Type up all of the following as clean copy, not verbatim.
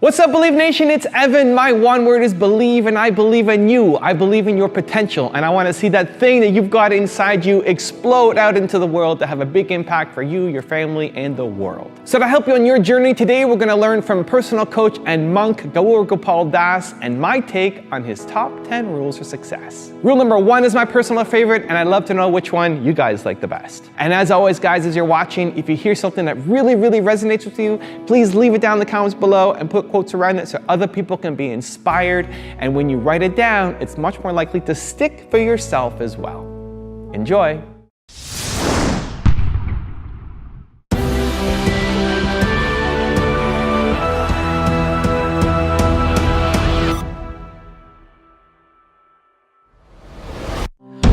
What's up, Believe Nation? It's Evan. My one word is believe, and I believe in you. I believe in your potential, and I want to see that thing that you've got inside you explode out into the world to have a big impact for you, your family, and the world. So to help you on your journey today, we're going to learn from personal coach and monk Gaur Gopal and my take on his top 10 rules for success. Rule number 1 is my personal favorite, and I'd love to know which one you guys like the best. And as always, guys, as you're watching, if you hear something that really resonates with you, please leave it down in the comments below and put quotes around it so other people can be inspired. And when you write it down, it's much more likely to stick for yourself as well. Enjoy.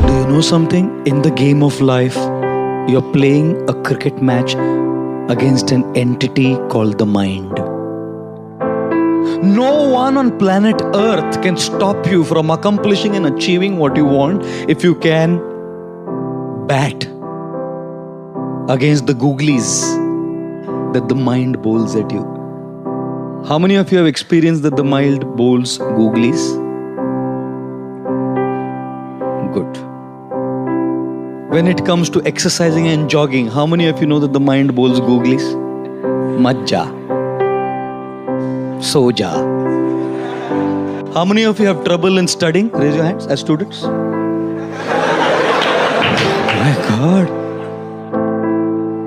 Do you know something? In the game of life, you're playing a cricket match against an entity called the mind. No one on planet Earth can stop you from accomplishing and achieving what you want if you can bat against the googlies that the mind bowls at you. How many of you have experienced that the mind bowls googlies? Good. When it comes to exercising and jogging, how many of you know that the mind bowls googlies? Majja. Soja. How many of you have trouble in studying? Raise your hands as students. My God.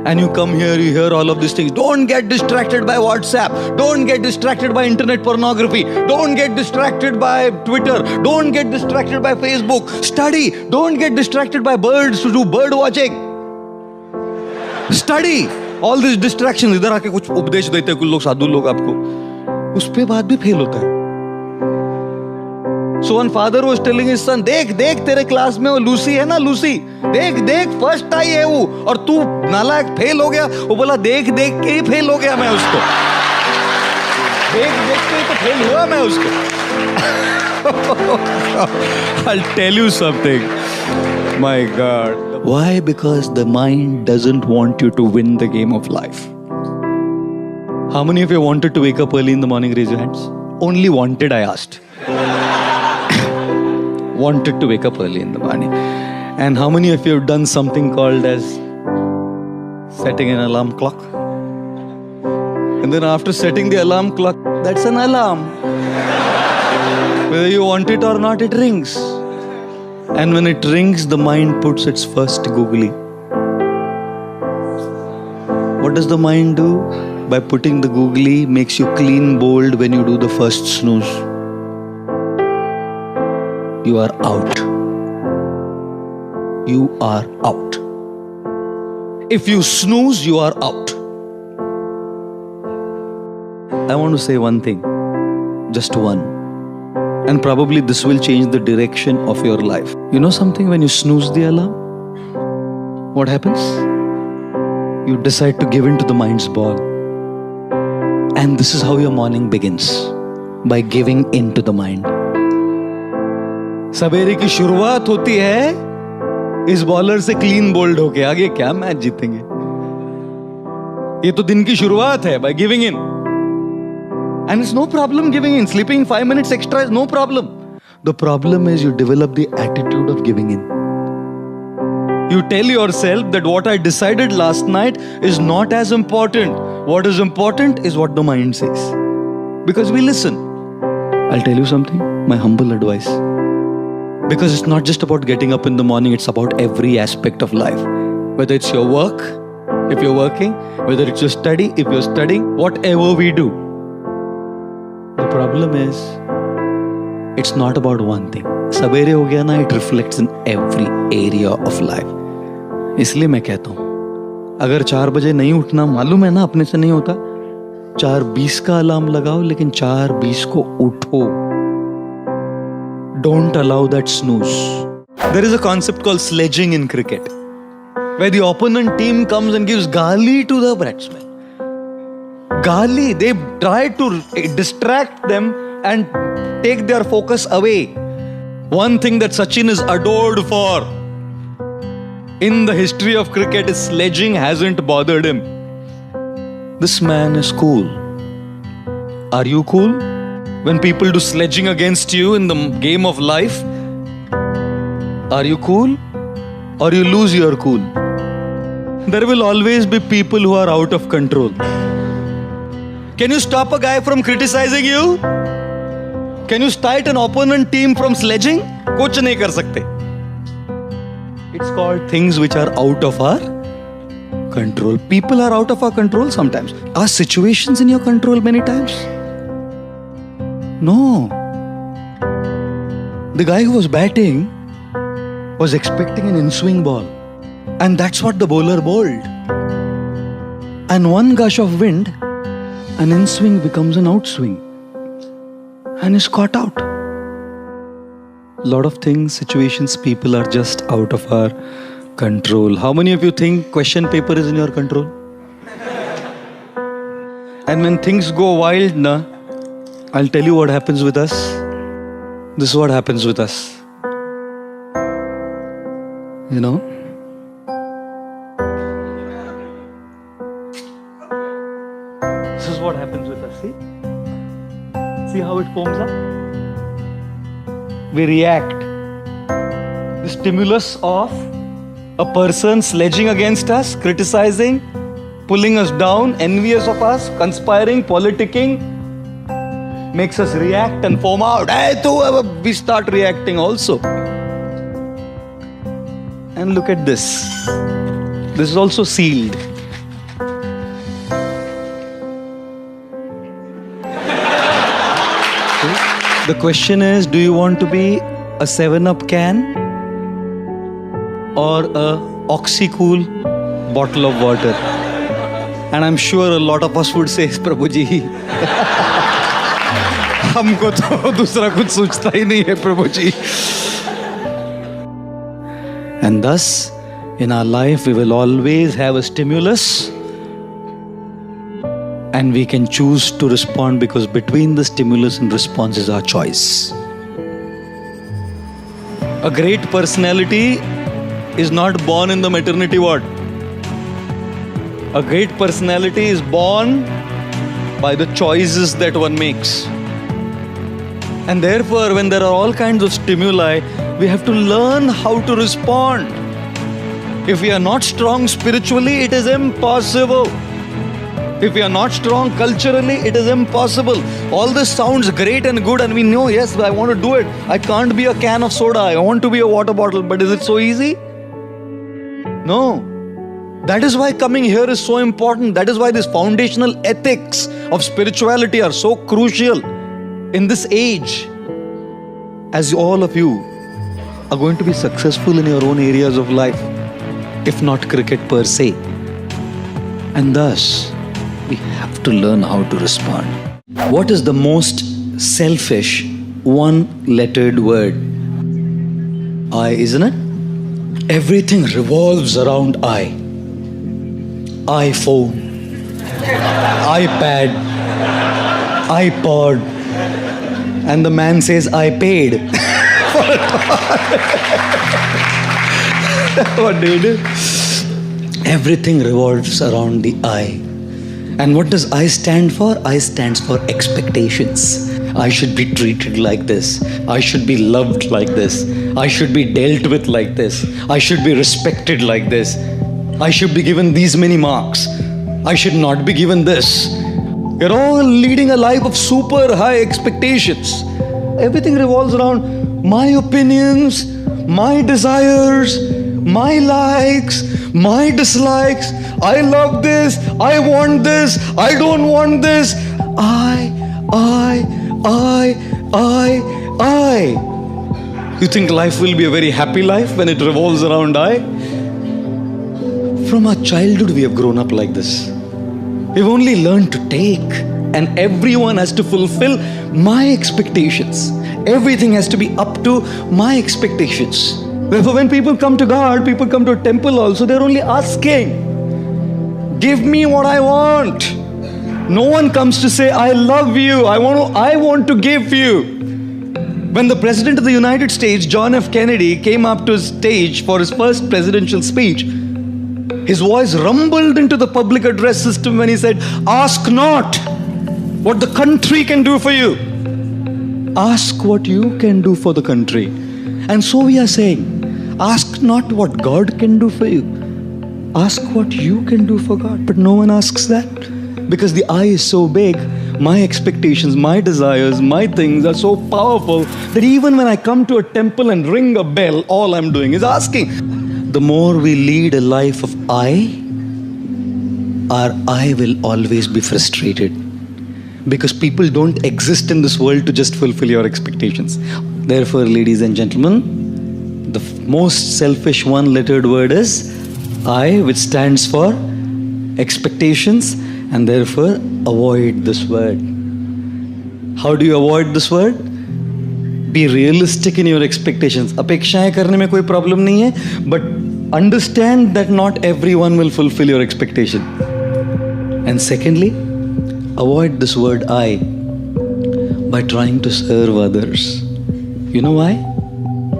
And you come here, you hear all of these things. Don't get distracted by WhatsApp. Don't get distracted by internet pornography. Don't get distracted by Twitter. Don't get distracted by Facebook. Study. Don't get distracted by birds to do bird watching. Study. All these distractions. इधर आके कुछ उपदेश देते हैं कुछ लोग साधु लोग आपको. उस पे बाद भी फेल होता है. So one father was telling his son, देख तेरे क्लास में वो लूसी है ना, लूसी देख फर्स्ट आई है वो, और तू नालायक फेल हो गया. वो बोला देख के ही फेल हो गया मैं उसको. देख के ही तो फेल हुआ मैं उसको. I'll tell you something. My God. Why? Because the mind doesn't want you to win the game of life. How many of you wanted to wake up early in the morning? Raise your hands. Only wanted, I asked. Wanted to wake up early in the morning. And how many of you have done something called as setting an alarm clock? And then after setting the alarm clock, that's an alarm. Whether you want it or not, it rings. And when it rings, the mind puts its first googly. What does the mind do? By putting the googly, makes you clean bowled when you do the first snooze. You are out. You are out. If you snooze, you are out. I want to say one thing. Just one. And probably this will change the direction of your life. You know something? When you snooze the alarm, what happens? You decide to give in to the mind's ball. And this is how your morning begins. By giving in to the mind. सवेरे की शुरुआत होती है इस bowler से clean bowled होके. आगे क्या मैच जीतेंगे? ये तो दिन की शुरुआत है. By giving in. And it's no problem giving in. Sleeping 5 minutes extra is no problem. The problem is you develop the attitude of giving in. You tell yourself that what I decided last night is not as important. What is important is what the mind says. Because we listen. I'll tell you something, my humble advice. Because it's not just about getting up in the morning, it's about every aspect of life. Whether it's your work, if you're working, whether it's your study, if you're studying, whatever we do. The problem is, it's not about one thing. सवेरे हो गया ना, it reflects in every area of life. इसलिए मैं कहता हूँ, अगर 4 बजे नहीं उठना, मालूम है ना अपने से नहीं होता, 4:20 का अलार्म लगाओ, लेकिन 4:20 को उठो. Don't allow that snooze. There is a concept called sledging in cricket, where the opponent team comes and gives gali to the batsman. Gali, they try to distract them and take their focus away. One thing that Sachin is adored for in the history of cricket is sledging hasn't bothered him. This man is cool. Are you cool? When people do sledging against you in the game of life, are you cool? Or you lose your cool? There will always be people who are out of control. Can you stop a guy from criticizing you? Can you start an opponent team from sledging? कुछ नहीं कर सकते. It's called things which are out of our control. People are out of our control sometimes. Are situations in your control many times? No. The guy who was batting was expecting an in-swing ball. And that's what the bowler bowled. And one gush of wind, an in-swing becomes an outswing. And is caught out. Lot of things, situations, people are just out of our control. How many of you think question paper is in your control? And when things go wild, I'll tell you what happens with us. This is what happens with us. You know? This is what happens with us, see? See how it foams up? We react. The stimulus of a person sledging against us, criticizing, pulling us down, envious of us, conspiring, politicking, makes us react and foam out. We start reacting also. And look at this. This is also sealed. The question is, do you want to be a 7-Up can or a Oxy-Cool bottle of water? And I'm sure a lot of us would say, Prabhu ji, हमको तो दूसरा कुछ सोचता ही नहीं है प्रभु जी. And thus, in our life, we will always have a stimulus. And we can choose to respond because between the stimulus and response is our choice. A great personality is not born in the maternity ward. A great personality is born by the choices that one makes. And therefore, when there are all kinds of stimuli, we have to learn how to respond. If we are not strong spiritually, it is impossible. If we are not strong culturally, it is impossible. All this sounds great and good and we know, yes, I want to do it. I can't be a can of soda. I want to be a water bottle. But is it so easy? No. That is why coming here is so important. That is why these foundational ethics of spirituality are so crucial in this age. As all of you are going to be successful in your own areas of life, if not cricket per se. And thus, we have to learn how to respond. What is the most selfish one-lettered word? I, isn't it? Everything revolves around I. iPhone, iPad, iPod, and the man says, I paid. What do you do? Everything revolves around the I. And what does I stand for? I stands for expectations. I should be treated like this. I should be loved like this. I should be dealt with like this. I should be respected like this. I should be given these many marks. I should not be given this. You're all leading a life of super high expectations. Everything revolves around my opinions, my desires, my likes, my dislikes. I love this, I want this, I don't want this. I. You think life will be a very happy life when it revolves around I? From our childhood we have grown up like this. We've only learned to take, and everyone has to fulfill my expectations. Everything has to be up to my expectations. Therefore, when people come to God, people come to a temple also, they're only asking, give me what I want. No one comes to say, I love you, I want to give you. When the President of the United States, John F. Kennedy, came up to his stage for his first presidential speech, his voice rumbled into the public address system when he said, ask not what the country can do for you. Ask what you can do for the country. And so we are saying, ask not what God can do for you. Ask what you can do for God. But no one asks that. Because the I is so big, my expectations, my desires, my things are so powerful that even when I come to a temple and ring a bell, all I'm doing is asking. The more we lead a life of I, our I will always be frustrated. Because people don't exist in this world to just fulfill your expectations. Therefore, ladies and gentlemen, the most selfish one-lettered word is I, which stands for expectations, and therefore avoid this word. How do you avoid this word? Be realistic in your expectations. अपेक्षाएं करने में कोई problem नहीं है, but understand that not everyone will fulfill your expectation. And secondly, avoid this word I by trying to serve others. You know why?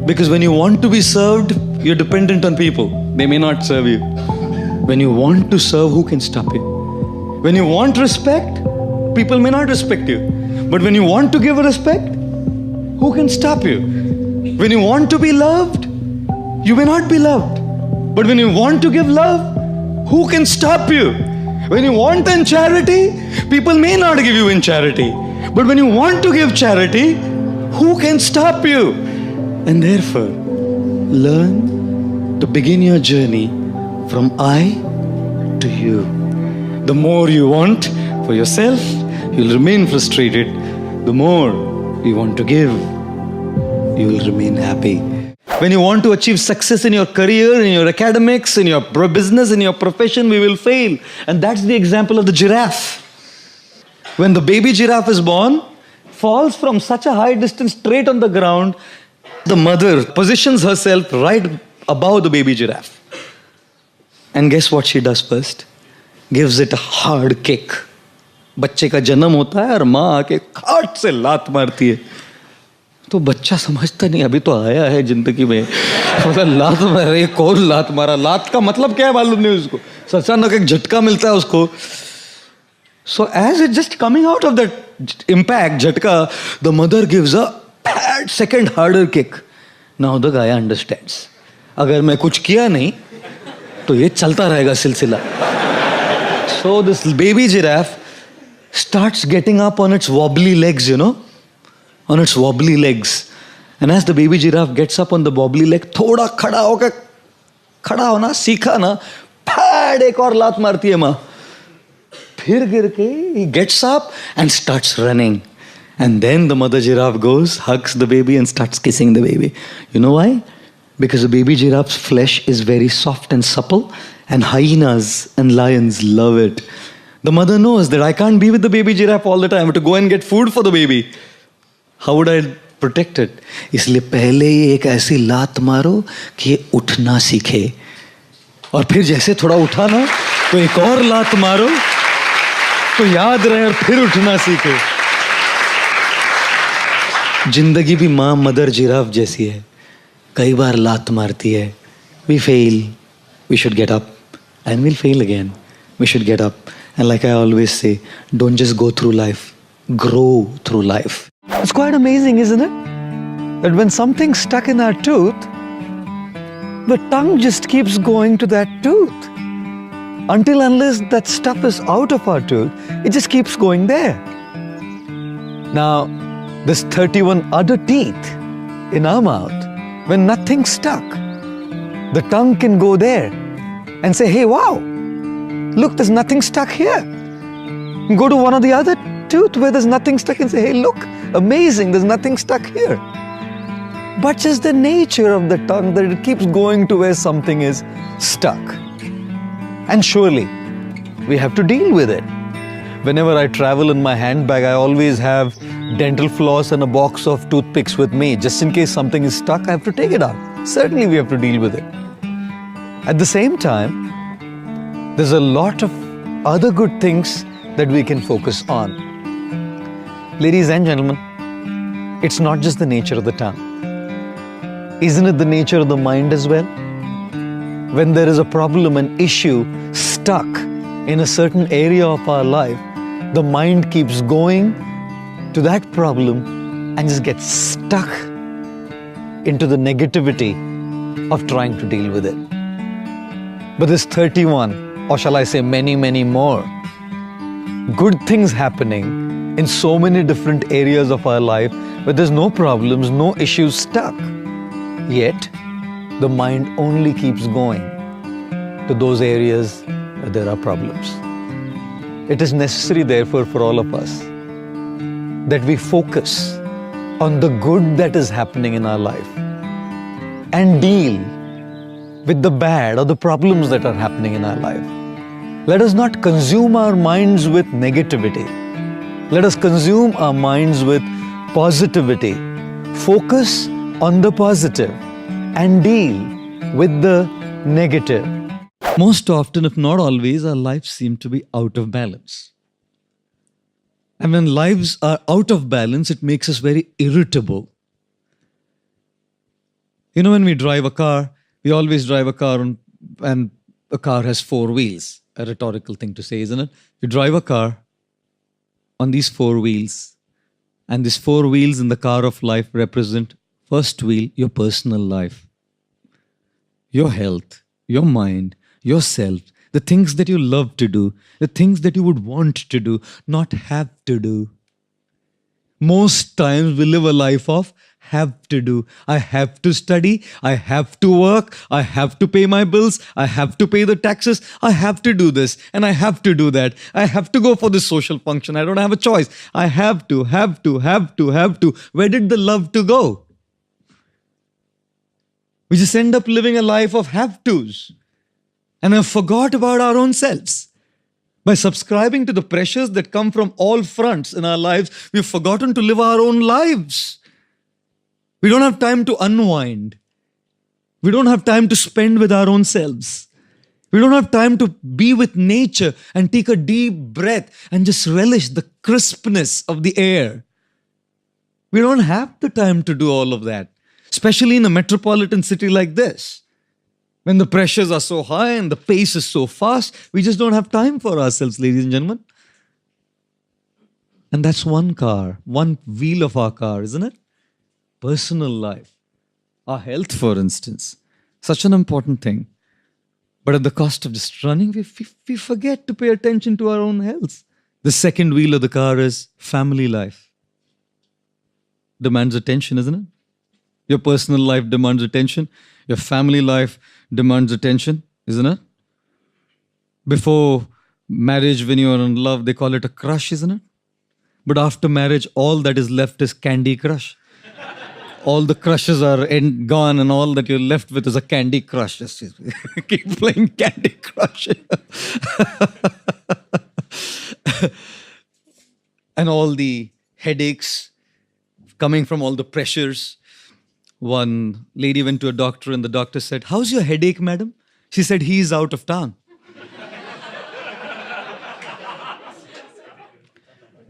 Because when you want to be served, you're dependent on people. They may not serve you. When you want to serve, who can stop you? When you want respect, people may not respect you. But when you want to give respect, who can stop you? When you want to be loved, you may not be loved. But when you want to give love, who can stop you? When you want in charity, people may not give you in charity. But when you want to give charity, who can stop you? And therefore, learn to begin your journey from I to you. The more you want for yourself, you'll remain frustrated. The more you want to give, you will remain happy. When you want to achieve success in your career, in your academics, in your business, in your profession, we will fail. And that's the example of the giraffe. When the baby giraffe is born, falls from such a high distance straight on the ground, the mother positions herself right above the baby giraffe. And guess what she does first? Gives it a hard kick. बच्चे का जन्म होता है और माँ आके खाट से लात मारती है. तो बच्चा समझता नहीं, अभी तो आया है जिंदगी में, लात मारा. ये कौन लात मारा? लात का मतलब क्या है मालूम नहीं उसको. अचानक एक झटका मिलता है उसको. So as it's just coming out of that impact, झटका, the mother gives a bad second harder kick. Now the guy understands. अगर मैं कुछ किया नहीं, तो ये चलता रहेगा सिलसिला. So this baby giraffe starts getting up on its wobbly legs, you know, on its wobbly legs. And as the baby giraffe gets up on the wobbly leg, थोड़ा खड़ा होकर, खड़ा होना सीखा ना, फैड एक और लात मारती है माँ. फिर गिर के, he gets up and starts running. And then the mother giraffe goes, hugs the baby and starts kissing the baby. You know why? Because the baby giraffe's flesh is very soft and supple, and hyenas and lions love it. The mother knows that I can't be with the baby giraffe all the time. I have to go and get food for the baby. How would I protect it? इसलिए पहले ही एक ऐसी लात मारो कि ये उठना सीखे. और फिर जैसे थोड़ा उठा ना, तो एक और लात मारो, तो याद रहे और फिर उठना सीखे. जिंदगी भी माँ मदर जिराफ जैसी है. कई बार लात मारती है. We fail. We should get up. And we'll fail again. We should get up. And like I always say, don't just go through life. Grow through life. It's quite amazing, isn't it? That when something's stuck in our tooth, the tongue just keeps going to that tooth. Until unless that stuff is out of our tooth, it just keeps going there. Now, there's 31 other teeth in our mouth. When nothing's stuck, the tongue can go there and say, hey, wow, look, there's nothing stuck here. Go to one of the other tooth where there's nothing stuck and say, hey, look, amazing, there's nothing stuck here. But just the nature of the tongue that it keeps going to where something is stuck. And surely, we have to deal with it. Whenever I travel in my handbag, I always have dental floss and a box of toothpicks with me. Just in case something is stuck, I have to take it out. Certainly, we have to deal with it. At the same time, there's a lot of other good things that we can focus on. Ladies and gentlemen, it's not just the nature of the tongue. Isn't it the nature of the mind as well? When there is a problem, an issue stuck in a certain area of our life, the mind keeps going to that problem and just gets stuck into the negativity of trying to deal with it. But there's 31, or shall I say many, many more, good things happening in so many different areas of our life where there's no problems, no issues stuck. Yet, the mind only keeps going to those areas where there are problems. It is necessary, therefore, for all of us that we focus on the good that is happening in our life and deal with the bad or the problems that are happening in our life. Let us not consume our minds with negativity. Let us consume our minds with positivity. Focus on the positive and deal with the negative. Most often, if not always, our lives seem to be out of balance. And when lives are out of balance, it makes us very irritable. You know, when we drive a car, we always drive a car and a car has four wheels. A rhetorical thing to say, isn't it? You drive a car on these four wheels, and these four wheels in the car of life represent, first wheel, your personal life, your health, your mind, yourself, the things that you love to do, the things that you would want to do, not have to do. Most times we live a life of have to do. I have to study, I have to work, I have to pay my bills, I have to pay the taxes, I have to do this and I have to do that. I have to go for this social function. I don't have a choice. I have to. Where did the love to go? We just end up living a life of have tos and have forgot about our own selves. By subscribing to the pressures that come from all fronts in our lives, we've forgotten to live our own lives. We don't have time to unwind. We don't have time to spend with our own selves. We don't have time to be with nature and take a deep breath and just relish the crispness of the air. We don't have the time to do all of that, especially in a metropolitan city like this. When the pressures are so high and the pace is so fast, we just don't have time for ourselves, ladies and gentlemen. And that's one car, one wheel of our car, isn't it? Personal life, our health, for instance, such an important thing. But at the cost of just running, we forget to pay attention to our own health. The second wheel of the car is family life. Demands attention, isn't it? Your personal life demands attention. Your family life demands attention, isn't it? Before marriage, when you are in love, they call it a crush, isn't it? But after marriage, all that is left is Candy Crush. All the crushes are gone and all that you're left with is a Candy Crush. Just keep playing Candy Crush. And all the headaches coming from all the pressures. One lady went to a doctor and the doctor said, "How's your headache, madam?" She said, "He's out of town."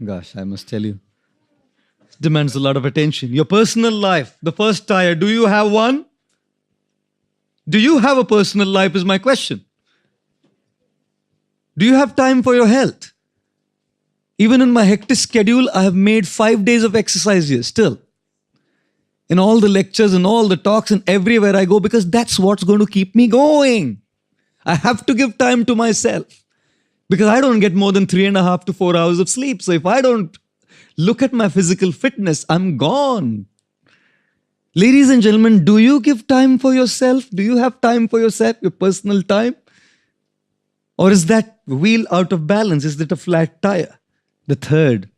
Gosh, I must tell you, it demands a lot of attention. Your personal life, the first tire, do you have one? Do you have a personal life is my question. Do you have time for your health? Even in my hectic schedule, I have made 5 days of exercise here still. In all the lectures and all the talks and everywhere I go, because that's what's going to keep me going. I have to give time to myself because I don't get more than 3.5 to 4 hours of sleep. So if I don't look at my physical fitness, I'm gone. Ladies and gentlemen, do you give time for yourself? Do you have time for yourself, your personal time? Or is that wheel out of balance? Is it a flat tire? The third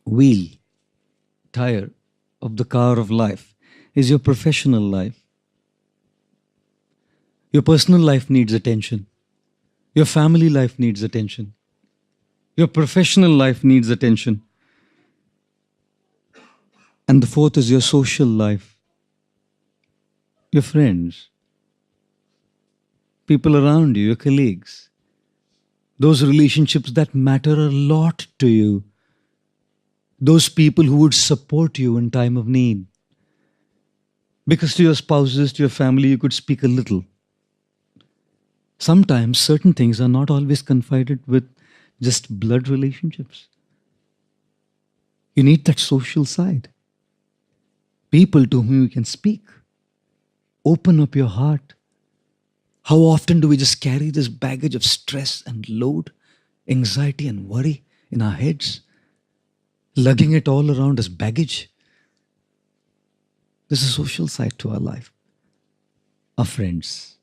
wheel, tire of the car of life is your professional life. Your personal life needs attention. Your family life needs attention. Your professional life needs attention. And the fourth is your social life. Your friends, people around you, your colleagues. Those relationships that matter a lot to you. Those people who would support you in time of need. Because to your spouses, to your family, you could speak a little. Sometimes certain things are not always confided with just blood relationships. You need that social side. People to whom you can speak. Open up your heart. How often do we just carry this baggage of stress and load, anxiety and worry in our heads, lugging it all around as baggage? There's a social side to our life. Our friends,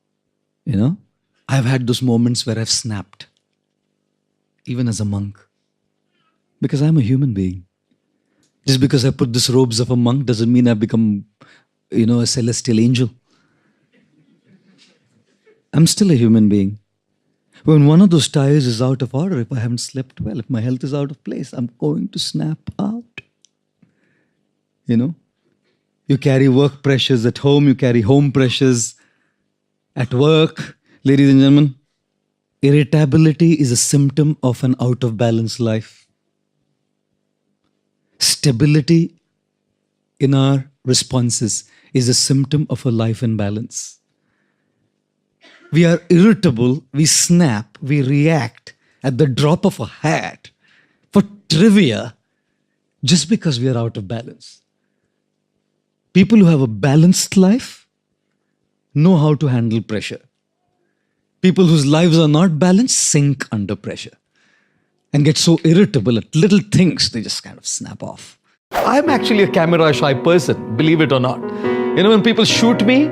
I've had those moments where I've snapped, even as a monk, because I'm a human being. Just because I put these robes of a monk doesn't mean I've become, a celestial angel. I'm still a human being. When one of those tires is out of order, if I haven't slept well, if my health is out of place, I'm going to snap out. You carry work pressures at home, you carry home pressures at work. Ladies and gentlemen, irritability is a symptom of an out of balance life. Stability in our responses is a symptom of a life in balance. We are irritable, we snap, we react at the drop of a hat for trivia just because we are out of balance. People who have a balanced life know how to handle pressure. People whose lives are not balanced sink under pressure and get so irritable at little things, they just kind of snap off. I'm actually a camera shy person, believe it or not. When people shoot me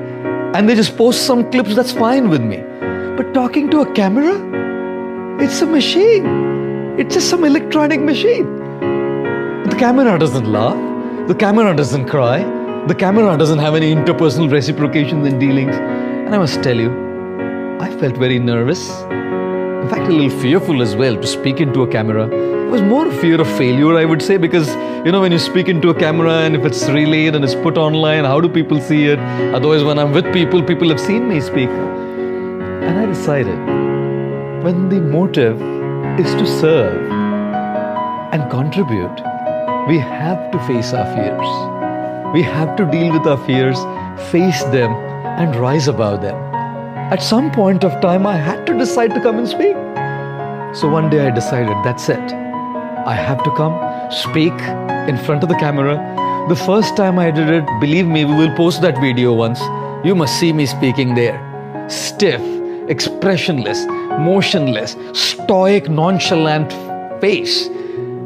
and they just post some clips, that's fine with me. But talking to a camera, it's a machine. It's just some electronic machine. The camera doesn't laugh. The camera doesn't cry. The camera doesn't have any interpersonal reciprocations and dealings. And I must tell you, I felt very nervous. In fact, a little fearful as well to speak into a camera. It was more a fear of failure, I would say, because, when you speak into a camera and if it's relayed and it's put online, how do people see it? Otherwise, when I'm with people, people have seen me speak. And I decided, when the motive is to serve and contribute, we have to face our fears. We have to deal with our fears, face them, and rise above them. At some point of time, I had to decide to come and speak. So one day I decided, that's it. I have to come, speak in front of the camera. The first time I did it, believe me, we will post that video once. You must see me speaking there. Stiff, expressionless, motionless, stoic, nonchalant face,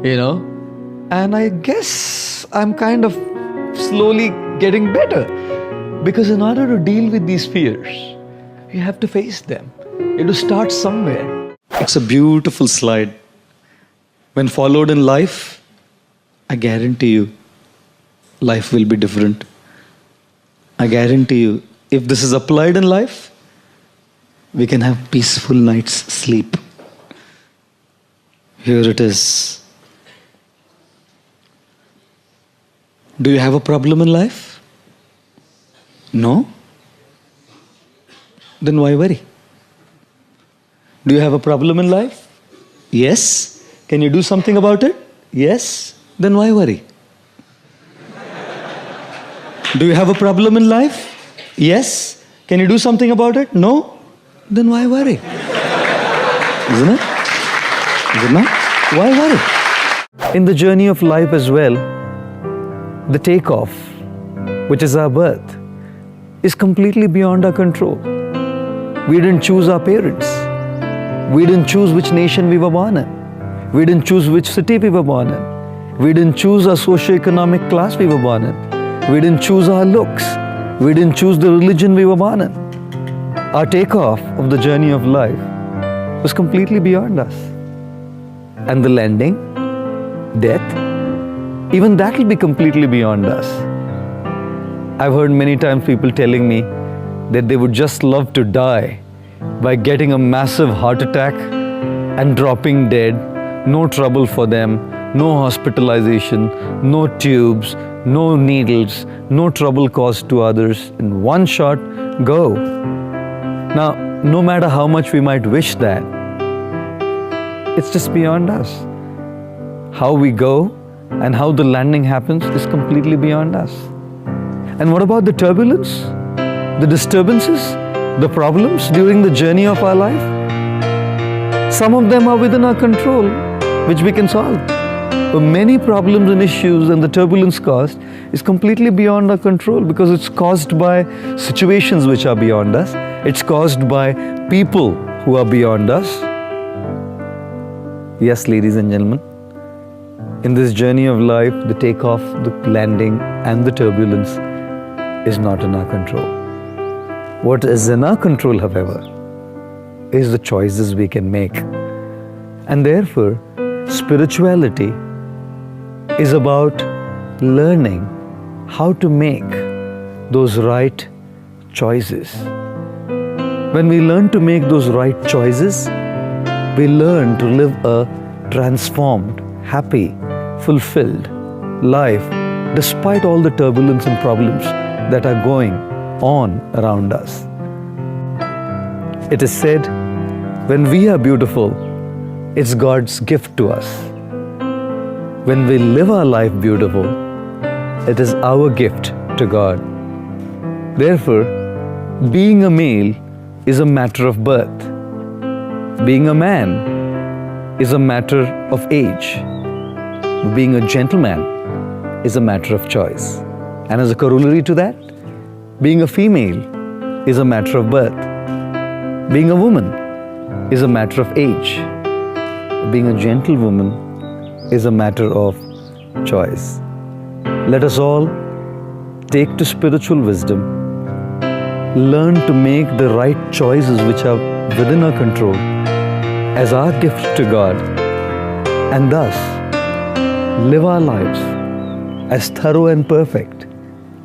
And I guess I'm kind of slowly getting better. Because in order to deal with these fears, you have to face them. You have to start somewhere. It's a beautiful slide. When followed in life, I guarantee you, life will be different. I guarantee you, if this is applied in life, we can have peaceful night's sleep. Here it is. Do you have a problem in life? No? Then why worry? Do you have a problem in life? Yes. Can you do something about it? Yes. Then why worry? Do you have a problem in life? Yes. Can you do something about it? No. Then why worry? Isn't it? Is it not? Why worry? In the journey of life as well, the takeoff, which is our birth, is completely beyond our control. We didn't choose our parents. We didn't choose which nation we were born in. We didn't choose which city we were born in. We didn't choose our socio-economic class we were born in. We didn't choose our looks. We didn't choose the religion we were born in. Our takeoff of the journey of life was completely beyond us. And the landing, death, even that will be completely beyond us. I've heard many times people telling me that they would just love to die by getting a massive heart attack and dropping dead. No trouble for them, no hospitalization, no tubes, no needles, no trouble caused to others. In one shot, go. Now, no matter how much we might wish that, it's just beyond us. How we go and how the landing happens is completely beyond us. And what about the turbulence, the disturbances, the problems during the journey of our life? Some of them are within our control, which we can solve. But many problems and issues and the turbulence caused is completely beyond our control because it's caused by situations which are beyond us. It's caused by people who are beyond us. Yes, ladies and gentlemen, in this journey of life, the takeoff, the landing, and the turbulence is not in our control. What is in our control, however, is the choices we can make. And therefore, spirituality is about learning how to make those right choices. When we learn to make those right choices, we learn to live a transformed, happy, fulfilled life despite all the turbulence and problems that are going on around us. It is said, when we are beautiful, it's God's gift to us. When we live our life beautiful, it is our gift to God. Therefore, being a male is a matter of birth. Being a man is a matter of age. Being a gentleman is a matter of choice. And as a corollary to that, being a female is a matter of birth. Being a woman is a matter of age. Being a gentlewoman is a matter of choice. Let us all take to spiritual wisdom, learn to make the right choices which are within our control as our gift to God, and thus live our lives as thorough and perfect,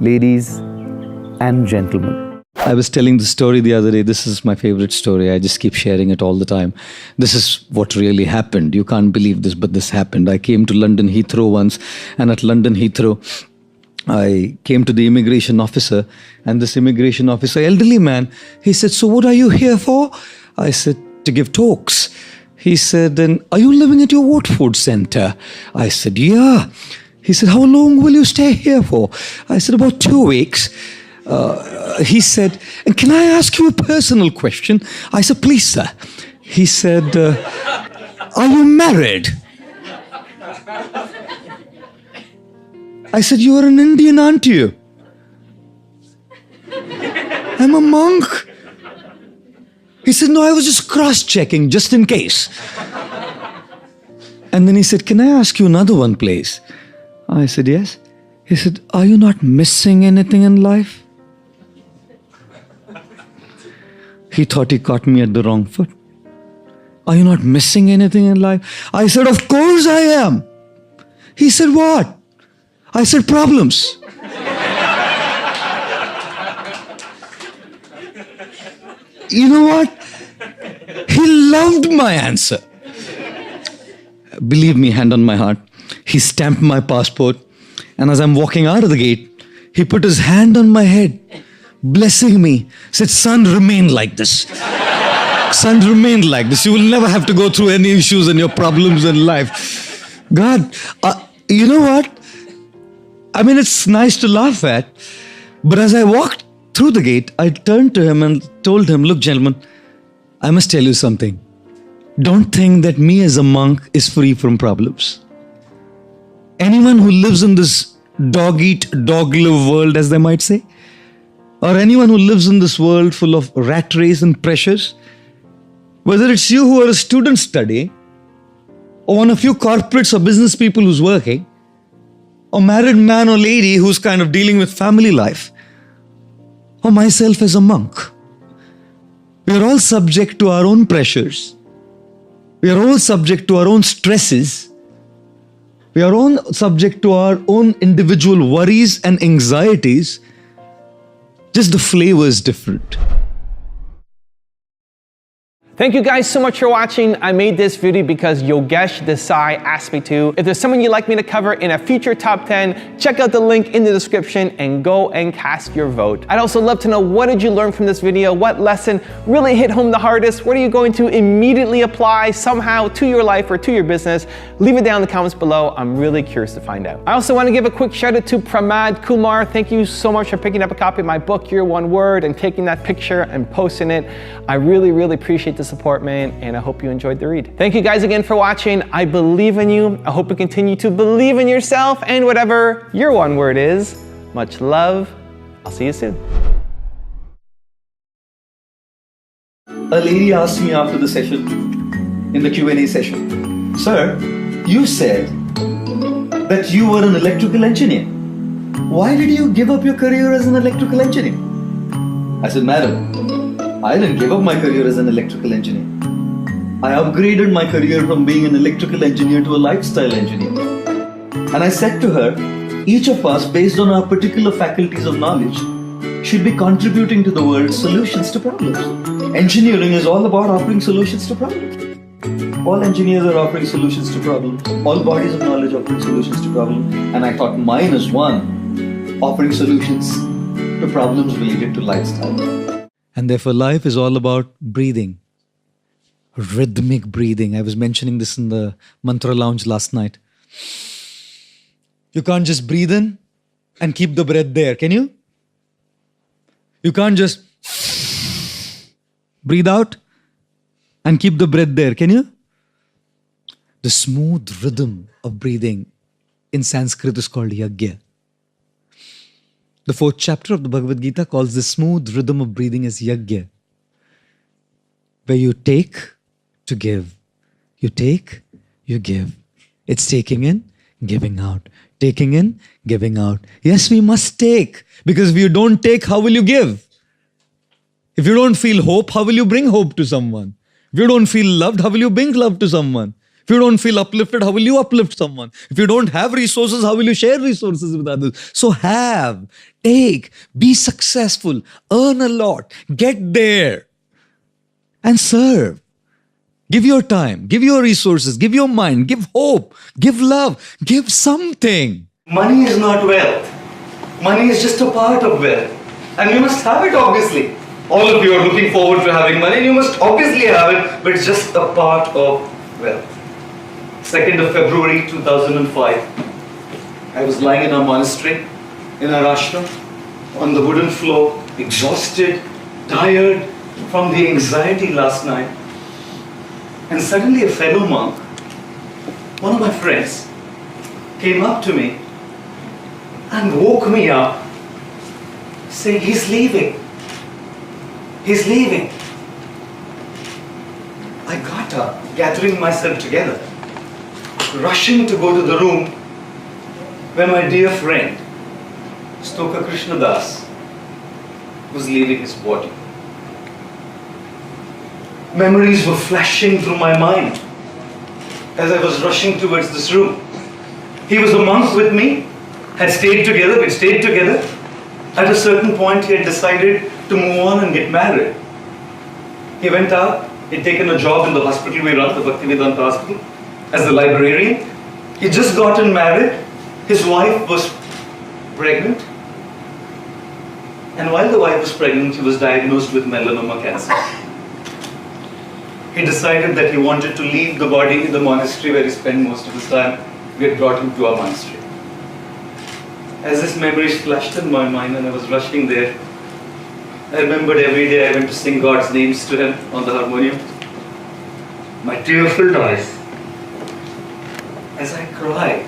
ladies and gentlemen. I was telling the story the other day. This is my favorite story. I just keep sharing it all the time. This is what really happened. You can't believe this, but this happened. I came to London Heathrow once, and at London Heathrow, I came to the immigration officer, and this immigration officer, elderly man, he said, "So what are you here for?" I said, "To give talks." He said, "Then are you living at your Watford centre?" I said, "Yeah." He said, "How long will you stay here for?" I said, "About 2 weeks." He said, "And can I ask you a personal question?" I said, "Please, sir." He said, "Are you married?" I said, "You are an Indian, aren't you?" "I'm a monk." He said, "No, I was just cross-checking, just in case." And then he said, "Can I ask you another one, please?" I said, "Yes." He said, "Are you not missing anything in life?" He thought he caught me at the wrong foot. "Are you not missing anything in life?" I said, "Of course I am." He said, "What?" I said, "Problems." You know what? He loved my answer. Believe me, hand on my heart, he stamped my passport, and as I'm walking out of the gate, he put his hand on my head, blessing me, said, "Son, remain like this. Son, remain like this. You will never have to go through any issues and your problems in life." God, you know what? I mean, it's nice to laugh at, but as I walked through the gate, I turned to him and told him, "Look, gentlemen, I must tell you something. Don't think that me as a monk is free from problems. Anyone who lives in this dog-eat, dog-live world, as they might say, or anyone who lives in this world full of rat race and pressures, whether it's you who are a student studying, or one of you corporates or business people who's working, or married man or lady who's kind of dealing with family life, or myself as a monk, we are all subject to our own pressures. We are all subject to our own stresses. We are all subject to our own individual worries and anxieties. Just the flavor is different. Thank you guys so much for watching. I made this video because Yogesh Desai asked me to. If there's someone you'd like me to cover in a future top 10, check out the link in the description and go and cast your vote. I'd also love to know, what did you learn from this video? What lesson really hit home the hardest? What are you going to immediately apply somehow to your life or to your business? Leave it down in the comments below. I'm really curious to find out. I also want to give a quick shout out to Pramad Kumar. Thank you so much for picking up a copy of my book, Your One Word, and taking that picture and posting it. I really, really appreciate the support, man, and I hope you enjoyed the read. Thank you guys again for watching. I believe in you. I hope you continue to believe in yourself and whatever your one word is. Much love. I'll see you soon. A lady asked me after the session, in the Q&A session, "Sir, you said that you were an electrical engineer. Why did you give up your career as an electrical engineer?" I said, "Madam, I didn't give up my career as an electrical engineer. I upgraded my career from being an electrical engineer to a lifestyle engineer." And I said to her, each of us, based on our particular faculties of knowledge, should be contributing to the world's solutions to problems. Engineering is all about offering solutions to problems. All engineers are offering solutions to problems. All bodies of knowledge offering solutions to problems. And I thought mine is one, offering solutions to problems related to lifestyle. And therefore life is all about breathing. Rhythmic breathing. I was mentioning this in the Mantra Lounge last night. You can't just breathe in and keep the breath there, can you? You can't just breathe out and keep the breath there, can you? The smooth rhythm of breathing in Sanskrit is called yajna. The 4th chapter of the Bhagavad Gita calls the smooth rhythm of breathing as yajna, where you take to give. You take, you give. It's taking in, giving out. Taking in, giving out. Yes, we must take, because if you don't take, how will you give? If you don't feel hope, how will you bring hope to someone? If you don't feel loved, how will you bring love to someone? If you don't feel uplifted, how will you uplift someone? If you don't have resources, how will you share resources with others? So have, take, be successful, earn a lot, get there, and serve. Give your time, give your resources, give your mind, give hope, give love, give something. Money is not wealth. Money is just a part of wealth. And you must have it, obviously. All of you are looking forward to having money, and you must obviously have it, but it's just a part of wealth. 2nd of February 2005, I was lying in a monastery, in our ashram, on the wooden floor, exhausted, tired from the anxiety last night. And suddenly a fellow monk, one of my friends, came up to me and woke me up, saying, "He's leaving. He's leaving." I got up, gathering myself together, rushing to go to the room where my dear friend, Stoka Krishnadas, was leaving his body. Memories were flashing through my mind as I was rushing towards this room. He was a monk with me, had stayed together, we'd stayed together. At a certain point, he had decided to move on and get married. He went out, he'd taken a job in the hospital we run, the Bhaktivedanta Hospital, as a librarian. He'd just gotten married, his wife was pregnant, and while the wife was pregnant, he was diagnosed with melanoma cancer. He decided that he wanted to leave the body in the monastery where he spent most of his time. We had brought him to our monastery. As this memories flashed in my mind and I was rushing there, I remembered every day I went to sing God's names to him on the harmonium. My tear-filled eyes as I cried,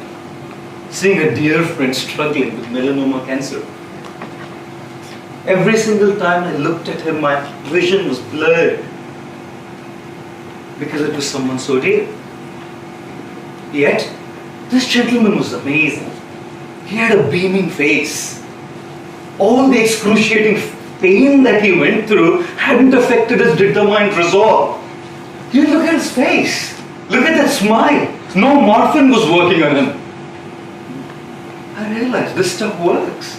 seeing a dear friend struggling with melanoma cancer. Every single time I looked at him, my vision was blurred because it was someone so dear. Yet, this gentleman was amazing. He had a beaming face. All the excruciating pain that he went through hadn't affected his determined resolve. You look at his face. Look at that smile. No morphine was working on him. I realized this stuff works.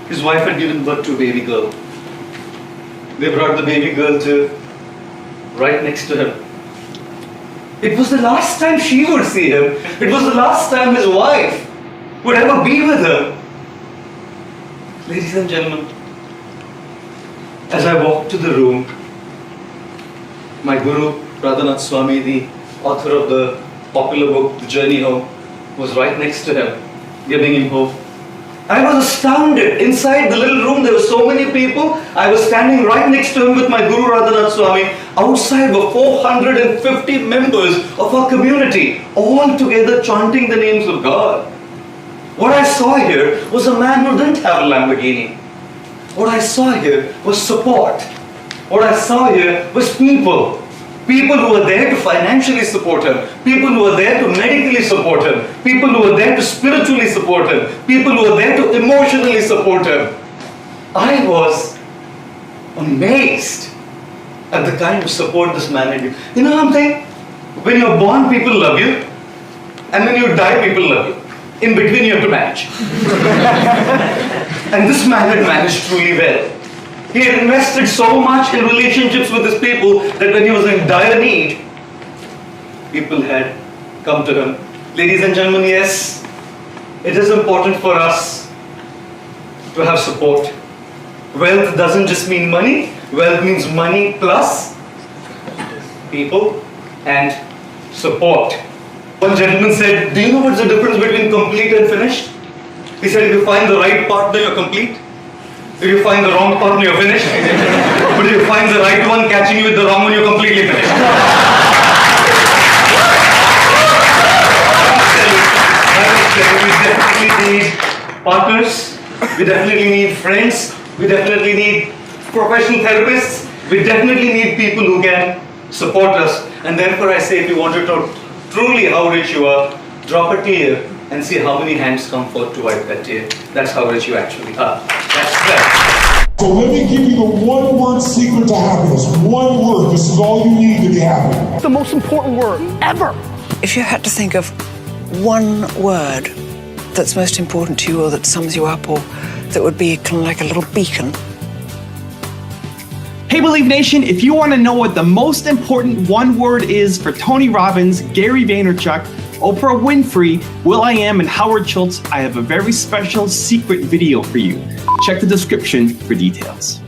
His wife had given birth to a baby girl. They brought the baby girl to right next to him. It was the last time she would see him. It was the last time his wife would ever be with him. Ladies and gentlemen, as I walked to the room, my Guru, Radhanath Swami, the author of the popular book, The Journey Home, was right next to him, giving him hope. I was astounded. Inside the little room, there were so many people. I was standing right next to him with my Guru Radhanath Swami. Outside were 450 members of our community, all together chanting the names of God. What I saw here was a man who didn't have a Lamborghini. What I saw here was support. What I saw here was people. People who were there to financially support him. People who were there to medically support him. People who were there to spiritually support him. People who were there to emotionally support him. I was amazed at the kind of support this man had given. You know something? When you're born, people love you. And when you die, people love you. In between, you have to manage. And this man had managed truly well. He had invested so much in relationships with his people that when he was in dire need, people had come to him. Ladies and gentlemen, yes, it is important for us to have support. Wealth doesn't just mean money. Wealth means money plus people and support. One gentleman said, do you know what's the difference between complete and finished? He said, if you find the right partner, you're complete. If you find the wrong partner, you're finished. But if you find the right one catching you with the wrong one, you're completely finished. We definitely need partners. We definitely need friends. We definitely need professional therapists. We definitely need people who can support us. And therefore I say, if you wanted to truly how rich you are, drop a tear and see how many hands come forth to wipe that tear. That's how rich you actually are. That's that. So let me give you the one word secret to happiness. One word. This is all you need to be happy. It's the most important word ever. If you had to think of one word that's most important to you or that sums you up or that would be kind of like a little beacon. Hey Believe Nation, if you want to know what the most important one word is for Tony Robbins, Gary Vaynerchuk, Oprah Winfrey, will.i.am, and Howard Schultz, I have a very special secret video for you. Check the description for details.